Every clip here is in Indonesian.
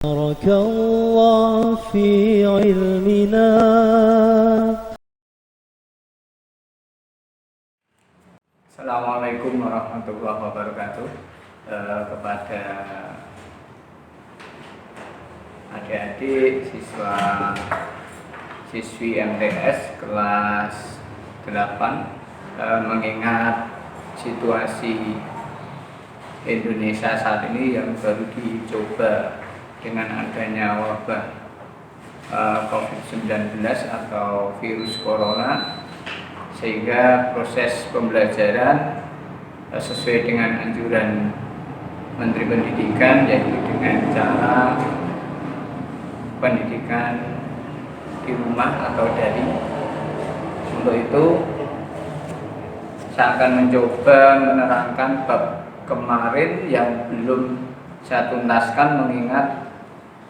بارك الله في علمنا. Assalamualaikum warahmatullahi wabarakatuh. Kepada adik-adik siswi MTS kelas 8, mengingat situasi Indonesia saat ini yang baru dicoba dengan adanya wabah COVID-19 atau virus corona, sehingga proses pembelajaran sesuai dengan anjuran Menteri Pendidikan, yaitu dengan cara pendidikan di rumah atau daring. Untuk itu saya akan mencoba menerangkan bab kemarin yang belum saya tuntaskan, mengingat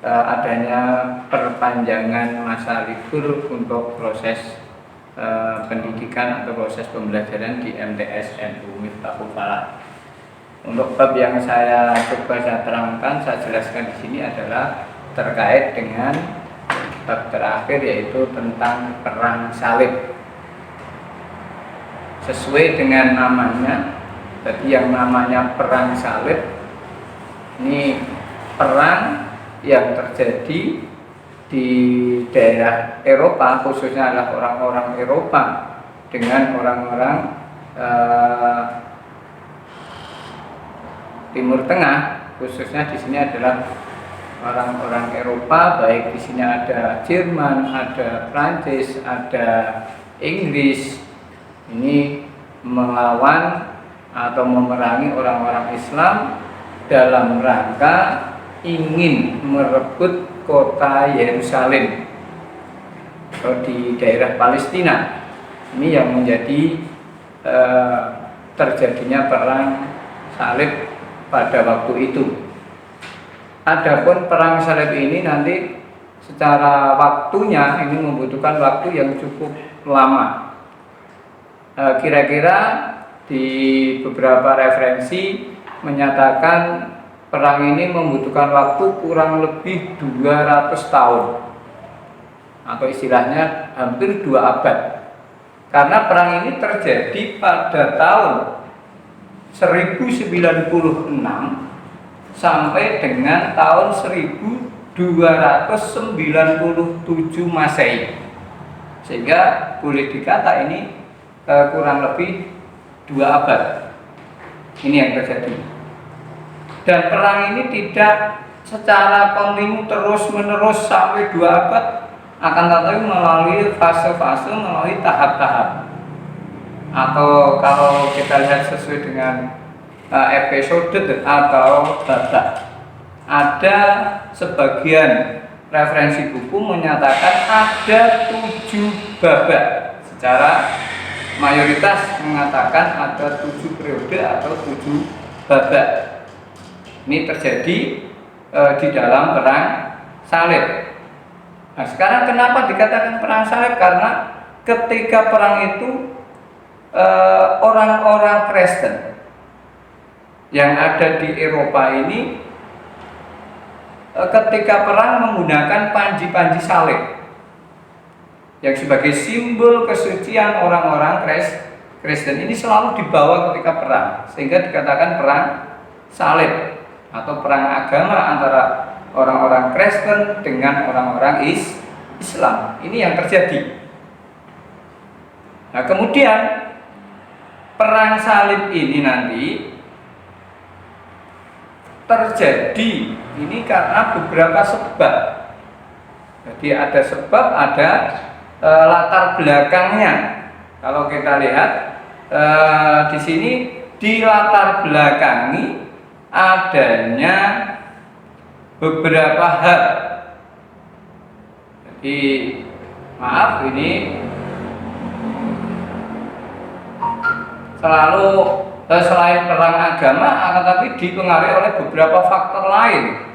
adanya perpanjangan masa libur untuk proses pendidikan atau proses pembelajaran di MTS NU Miftahul Falah. Untuk bab yang saya terangkan, saya jelaskan di sini adalah terkait dengan bab terakhir, yaitu tentang perang salib. Sesuai dengan namanya, jadi yang namanya perang salib ini perang yang terjadi di daerah Eropa, khususnya adalah orang-orang Eropa dengan orang-orang Timur Tengah, khususnya di sini adalah orang-orang Eropa, baik di sini ada Jerman, ada Prancis, ada Inggris. Ini melawan atau memerangi orang-orang Islam dalam rangka ingin merebut kota Yerusalem atau di daerah Palestina. Ini yang menjadi terjadinya perang salib pada waktu itu. Adapun perang salib ini nanti secara waktunya ini membutuhkan waktu yang cukup lama. Kira-kira di beberapa referensi menyatakan perang ini membutuhkan waktu kurang lebih 200 tahun, atau istilahnya hampir 2 abad. Karena perang ini terjadi pada tahun 1096 sampai dengan tahun 1297 Masehi. Sehingga boleh dikata ini kurang lebih 2 abad. Ini yang terjadi. Dan perang ini tidak secara kontinu terus-menerus sampai 2 abad, akan tetapi melalui fase-fase, melalui tahap-tahap. Atau kalau kita lihat sesuai dengan episode atau babak, ada sebagian referensi buku menyatakan ada 7 babak. Secara mayoritas mengatakan ada 7 periode atau 7 babak. Ini terjadi di dalam perang salib. Nah, sekarang kenapa dikatakan perang salib? Karena ketika perang itu orang-orang Kristen yang ada di Eropa ini ketika perang menggunakan panji-panji salib yang sebagai simbol kesucian orang-orang Kristen ini selalu dibawa ketika perang, sehingga dikatakan perang salib atau perang agama antara orang-orang Kristen dengan orang-orang Islam. Ini yang terjadi. Nah, kemudian perang salib ini nanti terjadi ini karena beberapa sebab. Jadi ada sebab, ada latar belakangnya. Kalau kita lihat di sini di latar belakangi adanya beberapa hal. Jadi maaf, ini selalu selain perang agama, akan tapi dipengaruhi oleh beberapa faktor lain.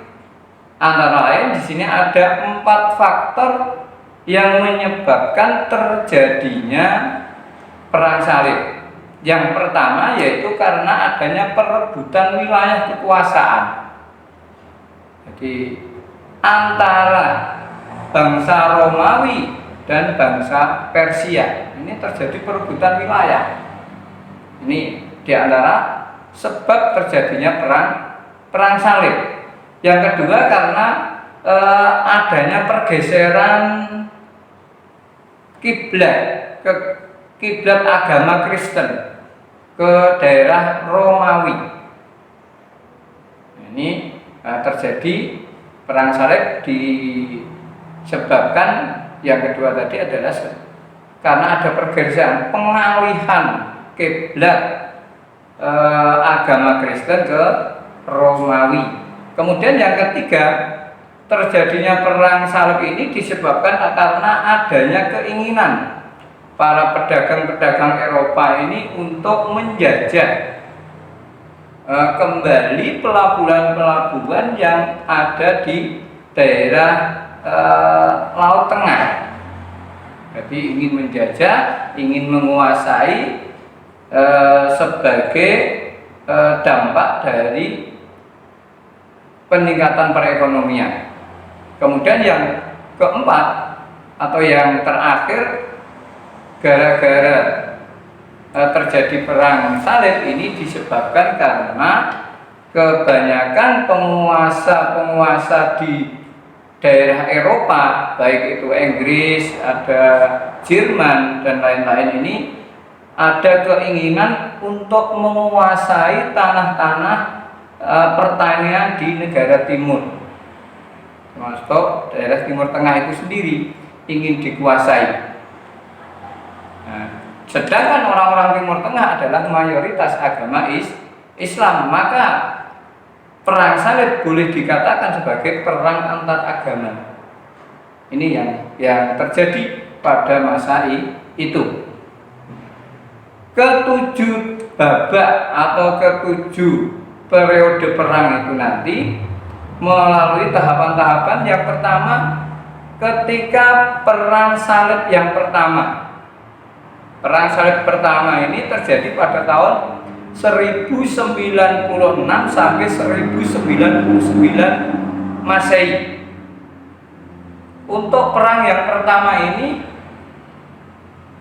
Antara lain di sini ada 4 faktor yang menyebabkan terjadinya perang salib. Yang pertama yaitu karena adanya perebutan wilayah kekuasaan. Jadi antara bangsa Romawi dan bangsa Persia. Ini terjadi perebutan wilayah. Ini diantara sebab terjadinya perang salib. Yang kedua karena adanya pergeseran kiblat ke kiblat agama Kristen ke daerah Romawi. Ini terjadi perang salib disebabkan yang kedua tadi adalah karena ada pergeseran pengalihan kiblat agama Kristen ke Romawi. Kemudian yang ketiga, terjadinya perang salib ini disebabkan karena adanya keinginan para pedagang-pedagang Eropa ini untuk menjajah kembali pelabuhan-pelabuhan yang ada di daerah Laut Tengah. Jadi ingin menjajah, ingin menguasai sebagai dampak dari peningkatan perekonomian. Kemudian yang keempat atau yang terakhir, gara-gara terjadi perang salib ini disebabkan karena kebanyakan penguasa-penguasa di daerah Eropa, baik itu Inggris, ada Jerman dan lain-lain ini, ada keinginan untuk menguasai tanah-tanah pertanian di negara timur, termasuk daerah Timur Tengah itu sendiri ingin dikuasai. Nah, sedangkan orang-orang Timur Tengah adalah mayoritas agama Islam, maka perang salib boleh dikatakan sebagai perang antar agama. Ini yang terjadi pada masa itu. Ketujuh babak atau ketujuh periode perang itu nanti melalui tahapan-tahapan. Yang pertama, ketika perang salib yang pertama. Perang salib pertama ini terjadi pada tahun 1096 sampai 1099 Masehi. Untuk perang yang pertama ini,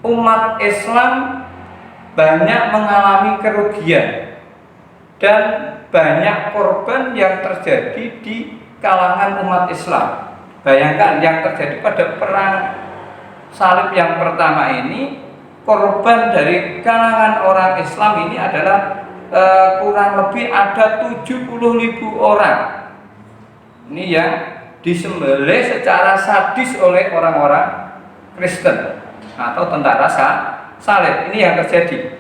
umat Islam banyak mengalami kerugian dan banyak korban yang terjadi di kalangan umat Islam. Bayangkan yang terjadi pada perang salib yang pertama ini, korban dari kalangan orang Islam ini adalah kurang lebih ada 70.000 orang. Ini yang disembelih secara sadis oleh orang-orang Kristen atau tentara salib. Ini yang terjadi.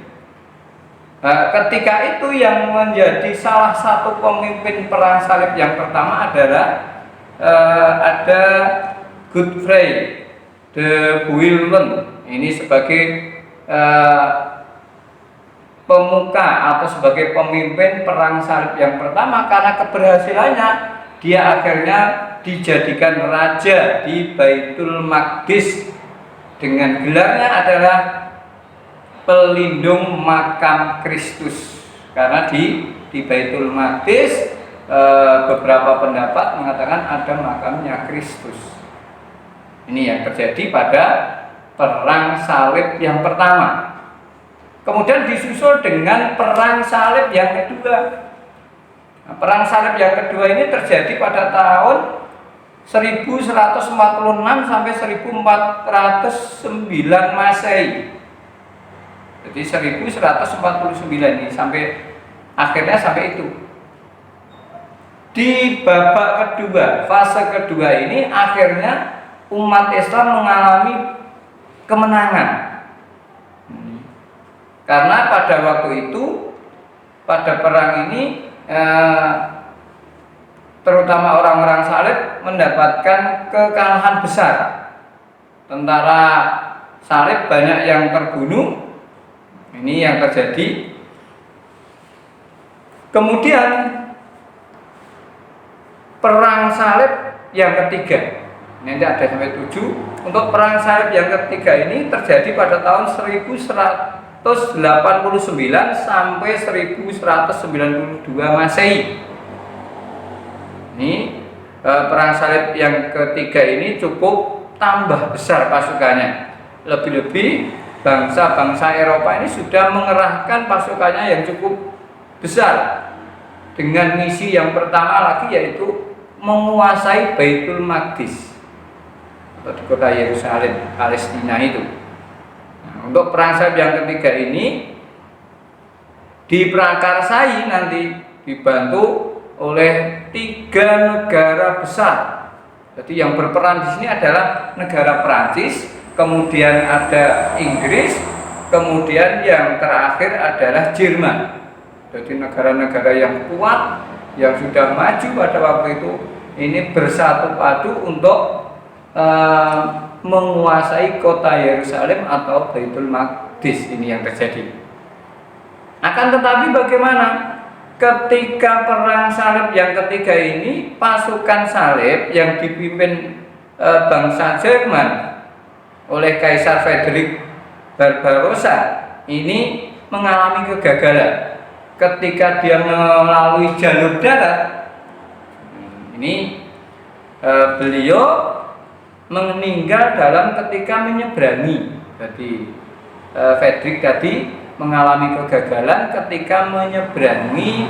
Ketika itu yang menjadi salah satu pemimpin perang salib yang pertama adalah ada Godfrey de Bouillon. Ini sebagai pemuka atau sebagai pemimpin perang salib yang pertama. Karena keberhasilannya, dia akhirnya dijadikan raja di Baitul Maqdis dengan gelarnya adalah pelindung makam Kristus. Karena di Baitul Maqdis beberapa pendapat mengatakan ada makamnya Kristus. Ini yang terjadi pada perang salib yang pertama. Kemudian disusul dengan perang salib yang kedua. Nah, perang salib yang kedua ini terjadi pada tahun 1146 sampai 1409 Masehi. Jadi 1149 ini akhirnya sampai itu. Di babak kedua, fase kedua ini akhirnya umat Islam mengalami kemenangan. Karena pada waktu itu, pada perang ini terutama orang-orang salib mendapatkan kekalahan besar. Tentara salib banyak yang terbunuh. Ini yang terjadi. Kemudian perang salib yang ketiga. Ini ada sampai 7. Untuk perang salib yang ketiga ini terjadi pada tahun 1189 sampai 1192 Masehi. Ini perang salib yang ketiga ini cukup tambah besar pasukannya. Lebih-lebih bangsa-bangsa Eropa ini sudah mengerahkan pasukannya yang cukup besar dengan misi yang pertama lagi, yaitu menguasai Baitul Maqdis atau di kota Yerusalem, Palestina itu. Nah, untuk perang salib yang ketiga ini diprakarsai nanti dibantu oleh 3 negara besar. Jadi yang berperan di sini adalah negara Prancis, kemudian ada Inggris, kemudian yang terakhir adalah Jerman. Jadi negara-negara yang kuat, yang sudah maju pada waktu itu, ini bersatu padu untuk menguasai kota Yerusalem atau Baitul Maqdis. Ini yang terjadi. Akan tetapi bagaimana ketika perang salib yang ketiga ini, pasukan salib yang dipimpin bangsa Jerman oleh Kaisar Frederick Barbarossa ini mengalami kegagalan ketika dia melalui jalur darat. Ini beliau meninggal dalam ketika menyeberangi. Jadi Frederick tadi mengalami kegagalan ketika menyeberangi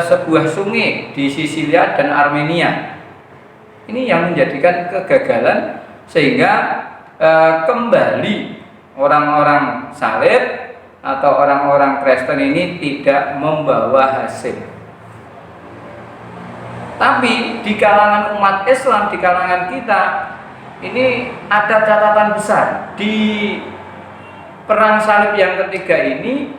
sebuah sungai di Sisilia dan Armenia. Ini yang menjadikan kegagalan, sehingga kembali orang-orang salib atau orang-orang Kristen ini tidak membawa hasil. Tapi di kalangan umat Islam, di kalangan kita, ini ada catatan besar. Di perang salib yang ketiga ini,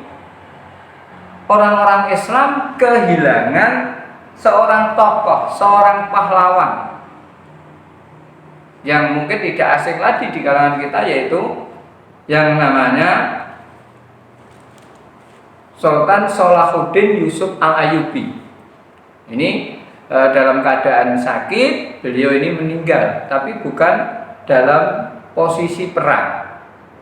orang-orang Islam kehilangan seorang tokoh, seorang pahlawan yang mungkin tidak asing lagi di kalangan kita, yaitu yang namanya Sultan Salahuddin Yusuf Al-Ayyubi. Ini dalam keadaan sakit, beliau ini meninggal, tapi bukan dalam posisi perang.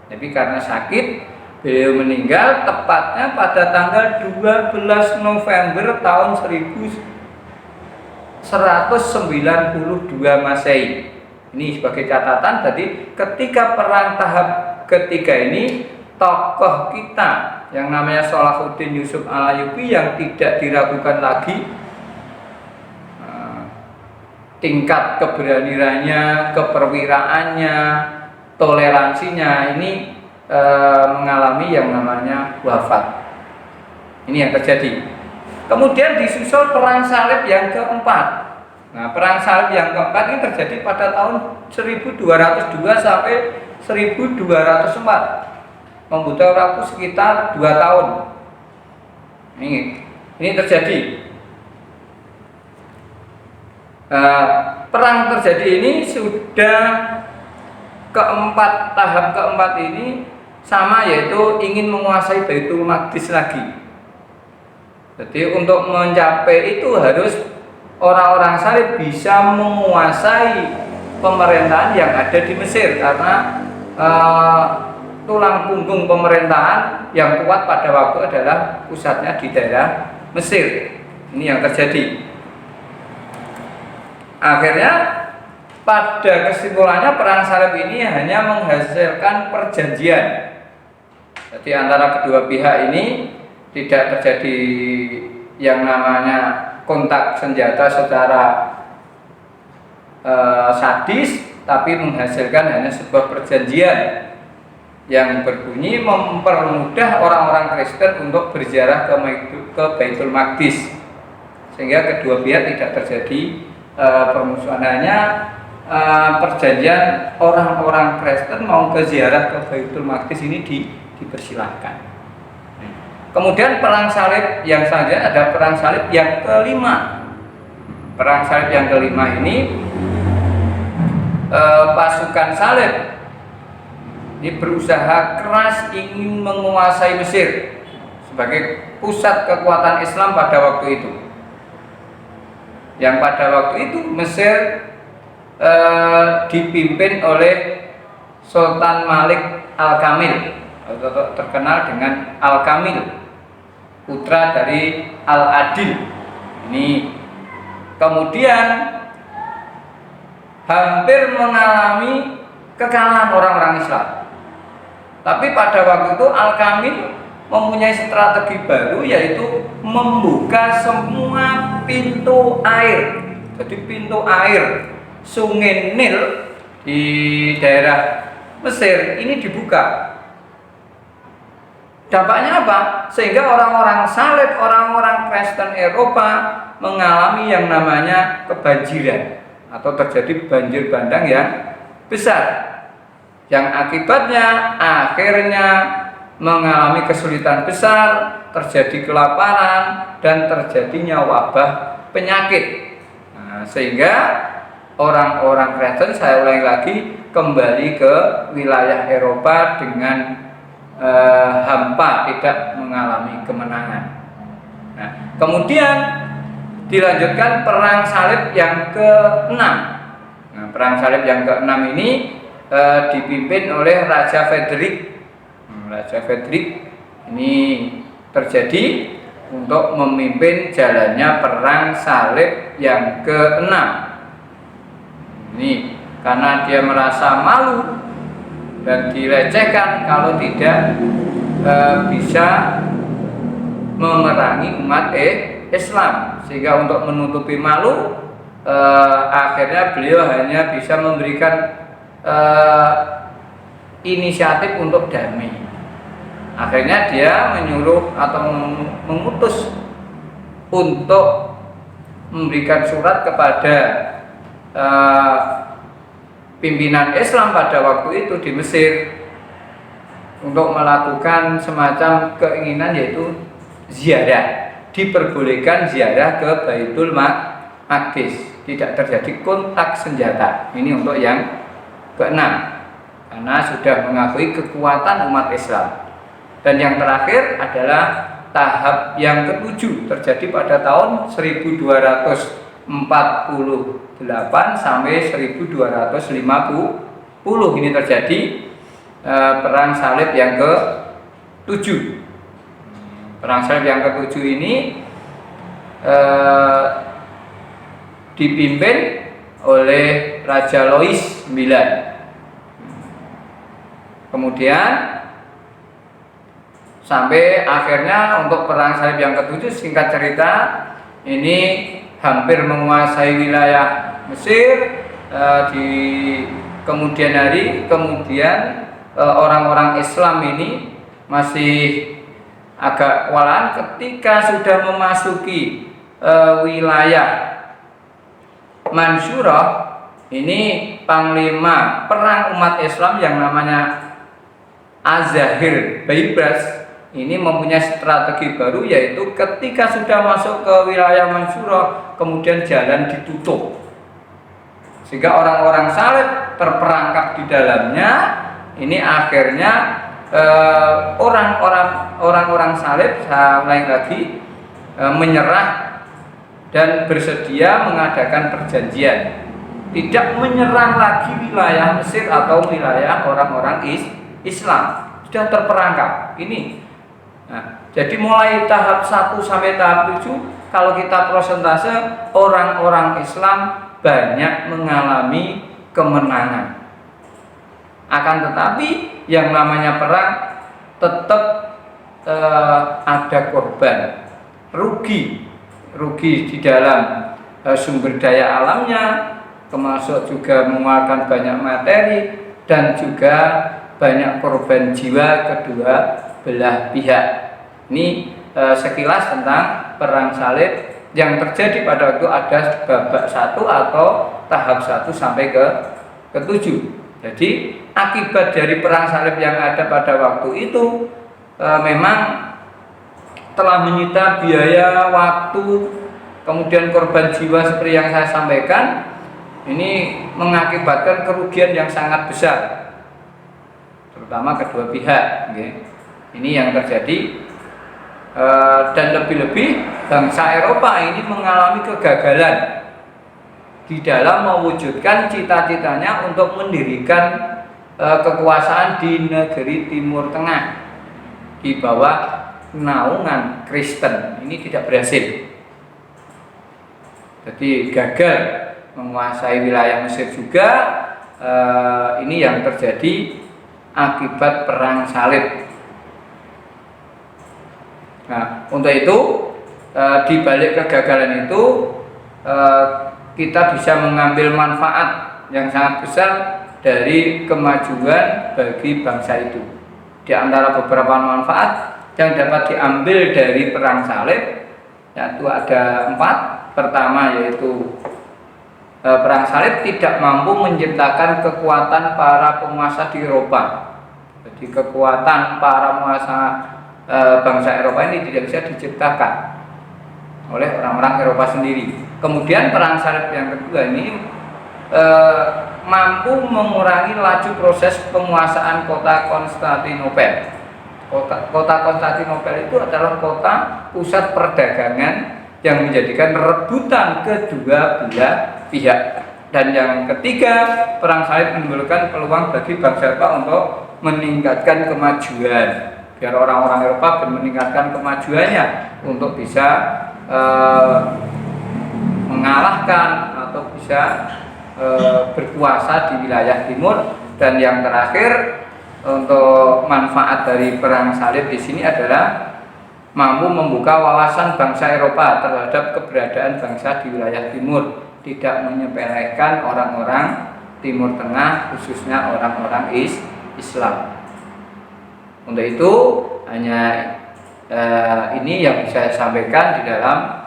Tapi karena sakit, beliau meninggal tepatnya pada tanggal 12 November tahun 1192 Masehi. Ini sebagai catatan. Jadi ketika perang tahap ketiga ini, tokoh kita yang namanya Salahuddin Yusuf Al-Ayyubi yang tidak diragukan lagi tingkat keberaniannya, keperwiraannya, toleransinya, ini mengalami yang namanya wafat. Ini yang terjadi. Kemudian disusul perang salib yang keempat. Nah, perang salib yang keempat ini terjadi pada tahun 1202 sampai 1204. Membutuhkan waktu sekitar 2 tahun. Ini terjadi. Perang terjadi ini sudah tahap keempat ini sama, yaitu ingin menguasai Baitul Maqdis lagi. Jadi untuk mencapai itu harus orang-orang salib bisa menguasai pemerintahan yang ada di Mesir, karena tulang punggung pemerintahan yang kuat pada waktu adalah pusatnya di daerah Mesir. Ini yang terjadi. Akhirnya pada kesimpulannya perang salib ini hanya menghasilkan perjanjian. Jadi antara kedua pihak ini tidak terjadi yang namanya kontak senjata secara sadis, tapi menghasilkan hanya sebuah perjanjian yang berbunyi mempermudah orang-orang Kristen untuk berziarah ke Baitul Maqdis, sehingga kedua pihak tidak terjadi permusuhan. Hanya perjanjian orang-orang Kristen mau ke ziarah ke Baitul Maqdis ini dipersilahkan. Kemudian perang salib yang selanjutnya ada perang salib yang kelima. Perang salib yang kelima ini pasukan salib ini berusaha keras ingin menguasai Mesir sebagai pusat kekuatan Islam pada waktu itu. Yang pada waktu itu Mesir dipimpin oleh Sultan Malik Al-Kamil, atau terkenal dengan Al-Kamil, putra dari Al-Adil. Ini kemudian hampir mengalami kekalahan orang-orang Islam. Tapi pada waktu itu Al-Kamil mempunyai strategi baru, yaitu membuka semua pintu air. Jadi pintu air Sungai Nil di daerah Mesir ini dibuka. Dampaknya apa? Sehingga orang-orang salib, orang-orang Kristen Eropa mengalami yang namanya kebanjiran atau terjadi banjir bandang yang besar, yang akibatnya akhirnya mengalami kesulitan besar, terjadi kelaparan, dan terjadinya wabah penyakit. Nah, sehingga orang-orang Kristen, saya ulangi lagi, kembali ke wilayah Eropa dengan hampa, tidak mengalami kemenangan. Nah, kemudian dilanjutkan perang salib yang ke-6. Nah, perang salib yang ke-6 ini dipimpin oleh Raja Frederick. Raja Frederick ini terjadi untuk memimpin jalannya perang salib yang ke-6. Ini karena dia merasa malu dan dilecehkan kalau tidak bisa memerangi umat Islam, sehingga untuk menutupi malu akhirnya beliau hanya bisa memberikan inisiatif untuk damai. Akhirnya dia menyuruh atau mengutus untuk memberikan surat kepada pimpinan Islam pada waktu itu di Mesir untuk melakukan semacam keinginan, yaitu ziarah. Diperbolehkan ziarah ke Baitul Maqdis, tidak terjadi kontak senjata. Ini untuk yang ke-6 karena sudah mengakui kekuatan umat Islam. Dan yang terakhir adalah tahap yang ke-7, terjadi pada tahun 1248 sampai 1250. Ini terjadi perang salib yang ke-7. Perang salib yang ke-7 ini dipimpin oleh Raja Louis IX. Kemudian sampai akhirnya untuk perang salib yang ke-7, singkat cerita, ini hampir menguasai wilayah Mesir. Di kemudian hari, kemudian orang-orang Islam ini masih agak kewalahan ketika sudah memasuki wilayah Mansurah. Ini panglima perang umat Islam yang namanya Az-Zahir Baibars ini mempunyai strategi baru, yaitu ketika sudah masuk ke wilayah Mansurah kemudian jalan ditutup, sehingga orang-orang salib terperangkap di dalamnya. Ini akhirnya orang-orang salib, saya ulangi lagi, menyerah dan bersedia mengadakan perjanjian, tidak menyerang lagi wilayah Mesir atau wilayah orang-orang Islam, sudah terperangkap. Ini jadi mulai tahap 1 sampai tahap 7, kalau kita prosentase, orang-orang Islam banyak mengalami kemenangan. Akan tetapi yang namanya perang tetap ada korban, rugi di dalam sumber daya alamnya, termasuk juga mengeluarkan banyak materi dan juga banyak korban jiwa kedua belah pihak. Ini sekilas tentang perang salib yang terjadi pada waktu ada babak 1 atau tahap 1 sampai ke-7. Jadi akibat dari perang salib yang ada pada waktu itu memang telah menyita biaya, waktu, kemudian korban jiwa seperti yang saya sampaikan. Ini mengakibatkan kerugian yang sangat besar, terutama kedua pihak. Ini yang terjadi, dan lebih-lebih bangsa Eropa ini mengalami kegagalan di dalam mewujudkan cita-citanya untuk mendirikan kekuasaan di negeri Timur Tengah di bawah naungan Kristen. Ini tidak berhasil, jadi gagal menguasai wilayah Mesir juga. Ini yang terjadi akibat perang salib. Nah, untuk itu di balik kegagalan itu kita bisa mengambil manfaat yang sangat besar dari kemajuan bagi bangsa itu. Di antara beberapa manfaat yang dapat diambil dari perang salib, yaitu ada 4. Pertama yaitu perang salib tidak mampu menciptakan kekuatan para penguasa di Eropa. Jadi kekuatan para penguasa bangsa Eropa ini tidak bisa diciptakan oleh orang-orang Eropa sendiri. Kemudian perang salib yang kedua ini mampu mengurangi laju proses penguasaan kota Konstantinopel. Kota Konstantinopel itu adalah kota pusat perdagangan yang menjadikan rebutan kedua belah pihak. Dan yang ketiga, perang salib menimbulkan peluang bagi bangsa Eropa untuk meningkatkan kemajuan, biar orang-orang Eropa meningkatkan kemajuannya untuk bisa mengalahkan atau bisa berkuasa di wilayah timur. Dan yang terakhir, untuk manfaat dari perang salib di sini adalah mampu membuka wawasan bangsa Eropa terhadap keberadaan bangsa di wilayah timur, tidak menyepelekan orang-orang Timur Tengah, khususnya orang-orang Islam. Untuk itu hanya ini yang bisa saya sampaikan di dalam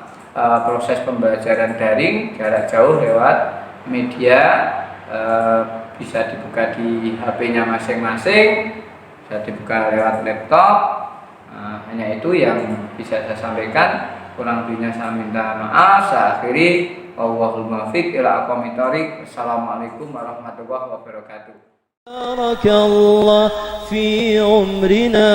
proses pembelajaran daring jarak jauh lewat media, bisa dibuka di HP-nya masing-masing, bisa dibuka lewat laptop. Hanya itu yang bisa saya sampaikan. Kurang lebihnya saya minta maaf. Saya akhiri. Wallahul muwaffiq ila aqwamit thoriq. Assalamualaikum warahmatullahi wabarakatuh. بارك الله في عمرنا